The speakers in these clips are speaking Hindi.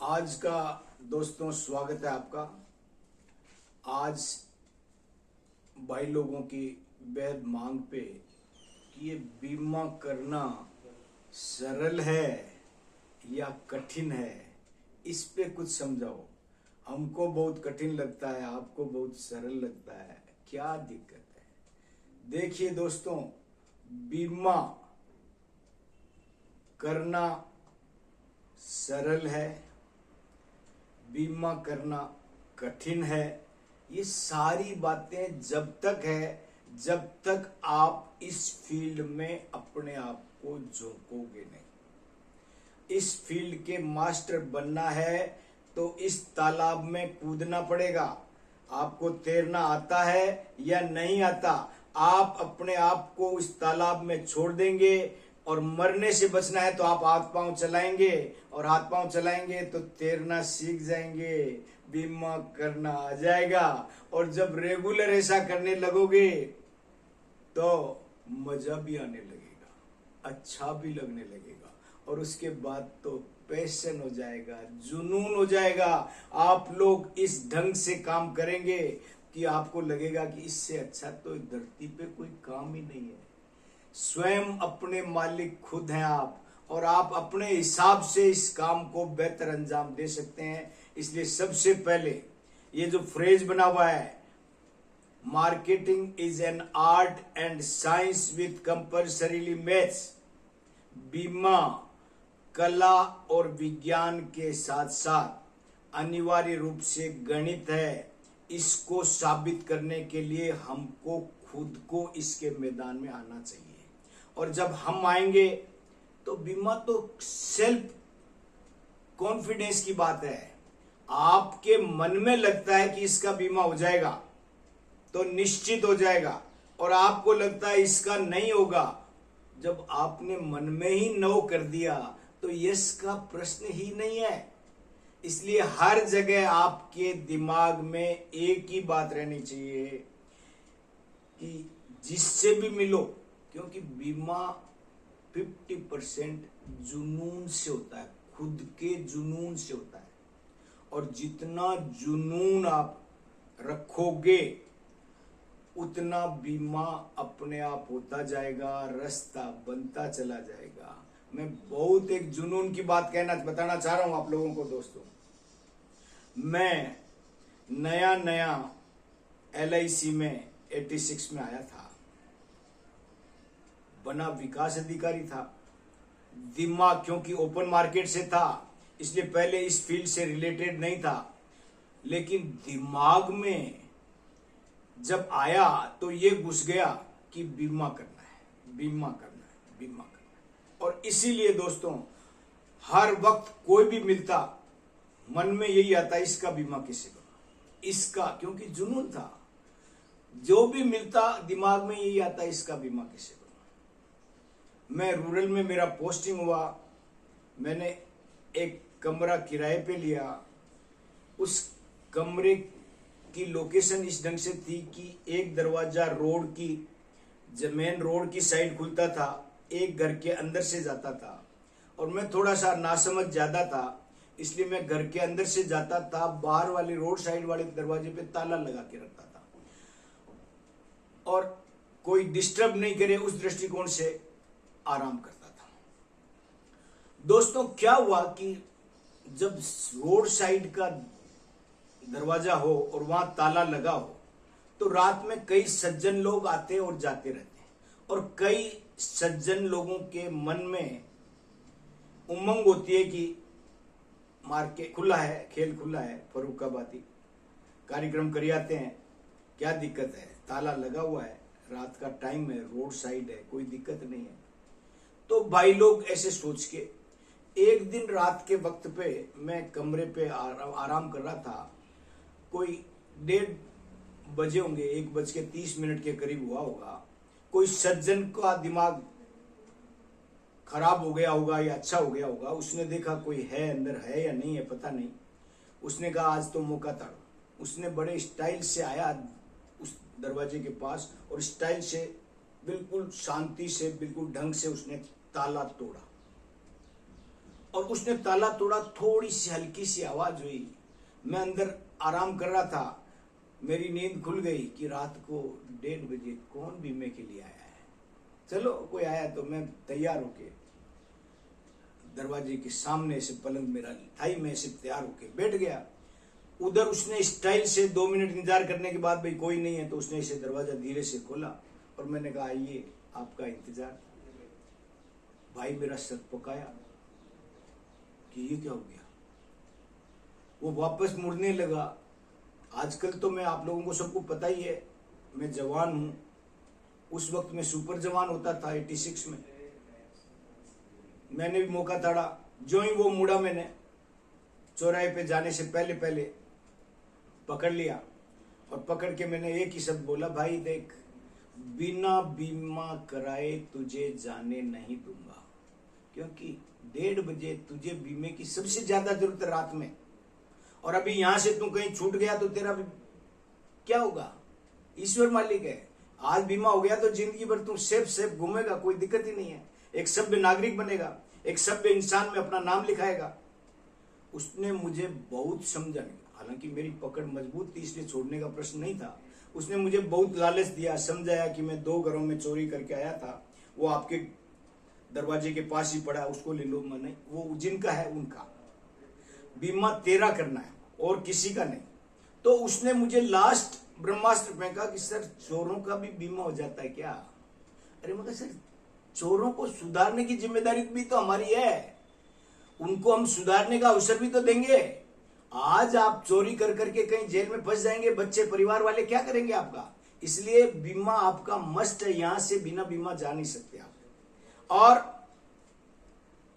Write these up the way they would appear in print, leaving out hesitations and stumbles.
आज का दोस्तों स्वागत है आपका। आज भाई लोगों की बेहद मांग पे कि ये बीमा करना सरल है या कठिन है, इस पे कुछ समझाओ। हमको बहुत कठिन लगता है, आपको बहुत सरल लगता है, क्या दिक्कत है? देखिए दोस्तों, बीमा करना सरल है, बीमा करना कठिन है। ये सारी बातें जब तक है जब तक आप इस फील्ड में अपने आप को झोंकोगे नहीं। इस फील्ड के मास्टर बनना है तो इस तालाब में कूदना पड़ेगा। आपको तैरना आता है या नहीं आता, आप अपने आप को इस तालाब में छोड़ देंगे और मरने से बचना है तो आप हाथ पांव चलाएंगे, और हाथ पांव चलाएंगे तो तैरना सीख जाएंगे, बीमा करना आ जाएगा। और जब रेगुलर ऐसा करने लगोगे तो मजा भी आने लगेगा, अच्छा भी लगने लगेगा, और उसके बाद तो पैशन हो जाएगा, जुनून हो जाएगा। आप लोग इस ढंग से काम करेंगे कि आपको लगेगा कि इससे अच्छा तो धरती पे कोई काम ही नहीं है। स्वयं अपने मालिक खुद हैं आप, और आप अपने हिसाब से इस काम को बेहतर अंजाम दे सकते हैं। इसलिए सबसे पहले ये जो फ्रेज बना हुआ है, marketing is an art and science with compulsorily maths, बीमा कला और विज्ञान के साथ साथ अनिवार्य रूप से गणित है। इसको साबित करने के लिए हमको खुद को इसके मैदान में आना चाहिए, और जब हम आएंगे तो बीमा तो सेल्फ कॉन्फिडेंस की बात है। आपके मन में लगता है कि इसका बीमा हो जाएगा तो निश्चित हो जाएगा, और आपको लगता है इसका नहीं होगा, जब आपने मन में ही नो कर दिया तो यस का प्रश्न ही नहीं है। इसलिए हर जगह आपके दिमाग में एक ही बात रहनी चाहिए कि जिससे भी मिलो, क्योंकि बीमा 50% जुनून से होता है, खुद के जुनून से होता है, और जितना जुनून आप रखोगे उतना बीमा अपने आप होता जाएगा, रास्ता बनता चला जाएगा। मैं बहुत एक जुनून की बात बताना चाह रहा हूं आप लोगों को दोस्तों। मैं नया LIC में 86 में आया था, बना विकास अधिकारी था। दिमाग क्योंकि ओपन मार्केट से था इसलिए पहले इस फील्ड से रिलेटेड नहीं था, लेकिन दिमाग में जब आया तो ये घुस गया कि बीमा करना है, बीमा करना है, बीमा करना है। और इसीलिए दोस्तों हर वक्त कोई भी मिलता मन में यही आता, इसका बीमा किसे करूं, इसका, क्योंकि जुनून था। जो भी मिलता दिमाग में यही आता, इसका बीमा किसे करूं। मैं रूरल में मेरा पोस्टिंग हुआ, मैंने एक कमरा किराए पे लिया। उस कमरे की लोकेशन इस ढंग से थी कि एक दरवाजा रोड की, मेन रोड की साइड खुलता था, एक घर के अंदर से जाता था, और मैं थोड़ा सा नासमझ ज्यादा था इसलिए मैं घर के अंदर से जाता था, बाहर वाली रोड साइड वाले दरवाजे पे ताला लगा के रखता था, और कोई डिस्टर्ब नहीं करे उस दृष्टिकोण से आराम करता था। दोस्तों क्या हुआ कि जब रोड साइड का दरवाजा हो और वहां ताला लगा हो तो रात में कई सज्जन लोग आते और जाते रहते हैं, और कई सज्जन लोगों के मन में उमंग होती है कि मार्केट खुला है, खेल खुला है, फरुखाबादी कार्यक्रम कर आते हैं, क्या दिक्कत है, ताला लगा हुआ है, रात का टाइम है, रोड साइड है, कोई दिक्कत नहीं है। तो भाई लोग ऐसे सोच के एक दिन रात के वक्त पे मैं कमरे पे आराम कर रहा था, कोई 1:30 बजे होंगे, 1:30 के करीब हुआ होगा। कोई सज्जन का दिमाग खराब हो गया होगा या अच्छा हो गया होगा, उसने देखा कोई है अंदर, है या नहीं है पता नहीं, उसने कहा आज तो मौका ताड़ो। उसने बड़े स्टाइल से आया उस दरवाजे के पास, और स्टाइल से बिल्कुल शांति से बिल्कुल ढंग से उसने ताला तोड़ा। और उसने ताला तोड़ा, थोड़ी सी हल्की सी आवाज हुई। मैं अंदर आराम कर रहा था, मेरी नींद खुल गई कि रात को 1:30 बजे कौन बीमे के लिए आया है। चलो कोई आया तो मैं तैयार होके दरवाजे के सामने से पलंग मेरा था ही, मैं ऐसे तैयार होके बैठ गया। उधर उसने स्टाइल से 2 मिनट इंतजार करने के बाद भाई कोई नहीं है तो उसने इसे दरवाजा धीरे से खोला और मैंने कहा आइए आपका इंतजार। भाई मेरा सर पकाया कि ये क्या हो गया। वो वापस मुड़ने लगा। आजकल तो मैं आप लोगों को सबको पता ही है, मैं जवान हूं। उस वक्त मैं सुपर जवान होता था 86 में। मैंने भी मौका ताड़ा। जो ही वो मुड़ा, मैंने चौराहे पे जाने से पहले पहले पकड़ लिया और पकड़ के मैंने एक ही शब्द बोला, भाई देख, बिना बीमा कराए तुझे जाने नहीं दूंगा, क्योंकि 1:30 बजे तुझे बीमे की सबसे ज्यादा जरूरत है रात में। और अभी यहां से तू कहीं छूट गया तो तेरा भी क्या होगा, ईश्वर मालिक है। आज बीमा हो गया तो जिंदगी भर तू सेफ घूमेगा, कोई दिक्कत ही नहीं है। एक सभ्य नागरिक बनेगा, एक सभ्य इंसान में अपना नाम लिखाएगा। उसने मुझे बहुत समझा, हालांकि मेरी पकड़ मजबूत थी इसलिए छोड़ने का प्रश्न नहीं था। उसने मुझे बहुत लालच दिया, समझाया कि मैं 2 घरों में चोरी करके आया था, वो आपके दरवाजे के पास ही पड़ा, उसको ले लो। मैं नहीं, वो जिनका है उनका बीमा तेरा करना है और किसी का नहीं। तो उसने मुझे लास्ट ब्रह्मास्त्र फेंका कि सर चोरों का भी बीमा हो जाता है क्या। अरे मैं कहा सर चोरों को सुधारने की जिम्मेदारी भी तो हमारी है, उनको हम सुधारने का अवसर भी तो देंगे। आज आप चोरी कर करके कहीं जेल में फंस जाएंगे, बच्चे परिवार वाले क्या करेंगे आपका। इसलिए बीमा आपका मस्ट है, यहां से बिना बीमा जा नहीं सकते आप। और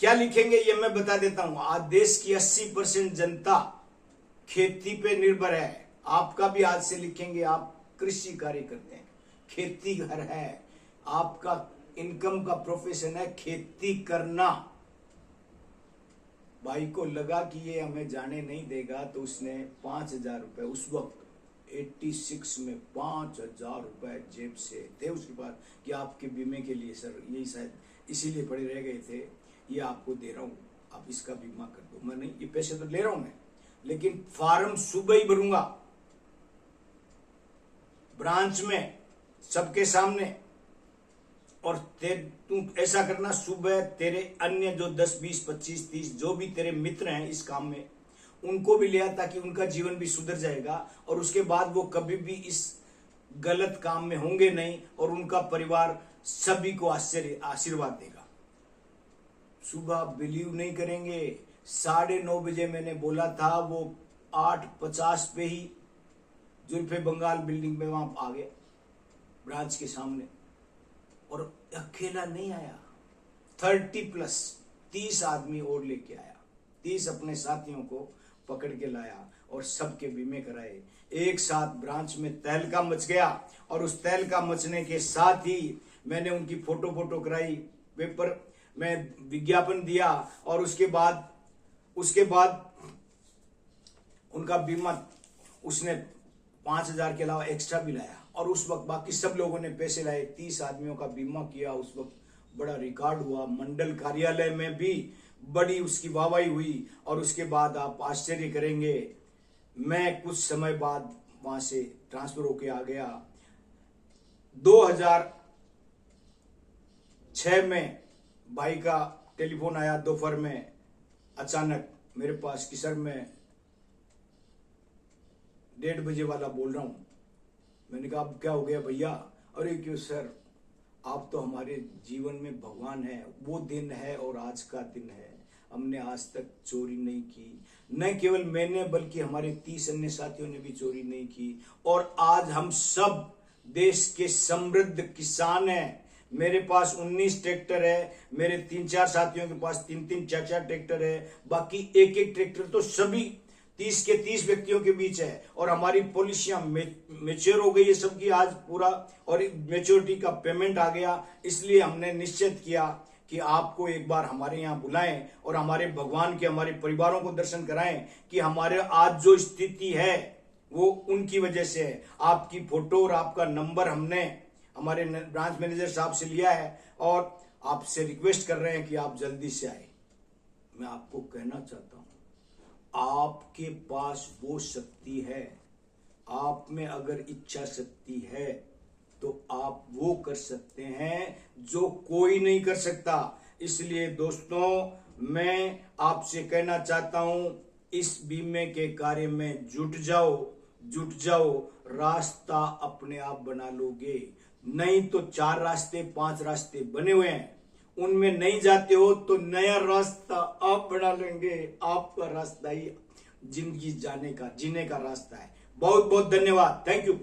क्या लिखेंगे ये मैं बता देता हूं। आज देश की 80% जनता खेती पे निर्भर है। आपका भी आज से लिखेंगे, आप कृषि कार्य करते हैं, खेती घर है, आपका इनकम का प्रोफेशन है खेती करना। भाई को लगा कि ये हमें जाने नहीं देगा तो उसने 5,000 रुपए, उस वक्त 86 में 5,000 रुपए जेब से थे उसके पास कि आपके बीमे के लिए सर, यही शायद इसीलिए पड़े रह गए थे, ये आपको दे रहा हूं, आप इसका बीमा कर दो। मैं नहीं, ये पैसे तो ले रहा हूं मैं, लेकिन फॉर्म सुबह ही भरूंगा ब्रांच में सबके सामने। और तू ऐसा करना, सुबह तेरे अन्य जो 10, 20, 25, 30 जो भी तेरे मित्र हैं इस काम में, उनको भी लिया ताकि उनका जीवन भी सुधर जाएगा और उसके बाद वो कभी भी इस गलत काम में होंगे नहीं और उनका परिवार सभी को आशीर्वाद देगा। सुबह बिलीव नहीं करेंगे, 9:30 बजे मैंने बोला था, वो 8:50 पे ही जुल्फे बंगाल बिल्डिंग में वहां आ गया ब्रांच के सामने। और अकेला नहीं आया, 30+ आदमी और लेके आया, 30 अपने साथियों को पकड़ के लाया और सबके बीमे कराए। एक साथ ब्रांच में तहलका मच गया और उस तहलका मचने के साथ ही मैंने उनकी फोटो कराई, पेपर में विज्ञापन दिया और उसके बाद उनका बीमा उसने 5,000 के अलावा एक्स्ट्रा भी लाया। और उस वक्त बाकी सब लोगों ने पैसे लाए, 30 आदमियों का बीमा किया। उस वक्त बड़ा रिकॉर्ड हुआ, मंडल कार्यालय में भी बड़ी उसकी वाहवाही हुई। और उसके बाद आप आश्चर्य करेंगे, मैं कुछ समय बाद वहां से ट्रांसफर होके आ गया। 2006 में भाई का टेलीफोन आया दोपहर में अचानक मेरे पास कि सर मैं 1:30 बजे वाला बोल रहा हूं। मैंने कहा अब क्या हो गया भैया। अरे क्यों सर, आप तो हमारे जीवन में भगवान है, वो दिन है और आज का दिन है। हमने आज तक चोरी नहीं की, न केवल मैंने बल्कि हमारे 30 अन्य साथियों ने भी चोरी नहीं की। और आज हम सब देश के समृद्ध किसान हैं। मेरे पास 19 ट्रैक्टर है, मेरे 3-4 साथियों के पास 3-3, 4-4 ट्रैक्टर है, बाकी एक ट्रैक्टर तो सभी 30 के 30 व्यक्तियों के बीच है। और हमारी पॉलिसियां मेच्योर हो गई है सबकी आज पूरा, और मेच्योरिटी का पेमेंट आ गया। इसलिए हमने निश्चित किया कि आपको एक बार हमारे यहाँ बुलाएं और हमारे भगवान के, हमारे परिवारों को दर्शन कराएं कि हमारे आज जो स्थिति है वो उनकी वजह से है। आपकी फोटो और आपका नंबर हमने हमारे ब्रांच मैनेजर साहब से लिया है और आपसे रिक्वेस्ट कर रहे हैं कि आप जल्दी से आए। मैं आपको कहना चाहता हूं, आपके पास वो शक्ति है, आप में अगर इच्छा शक्ति है तो आप वो कर सकते हैं जो कोई नहीं कर सकता। इसलिए दोस्तों, मैं आपसे कहना चाहता हूं, इस बीमे के कार्य में जुट जाओ, रास्ता अपने आप बना लोगे। नहीं तो 4 रास्ते 5 रास्ते बने हुए हैं, उनमें नहीं जाते हो तो नया रास्ता आप बना लेंगे। आपका रास्ता ही जिंदगी जीने का रास्ता है। बहुत बहुत धन्यवाद। Thank you.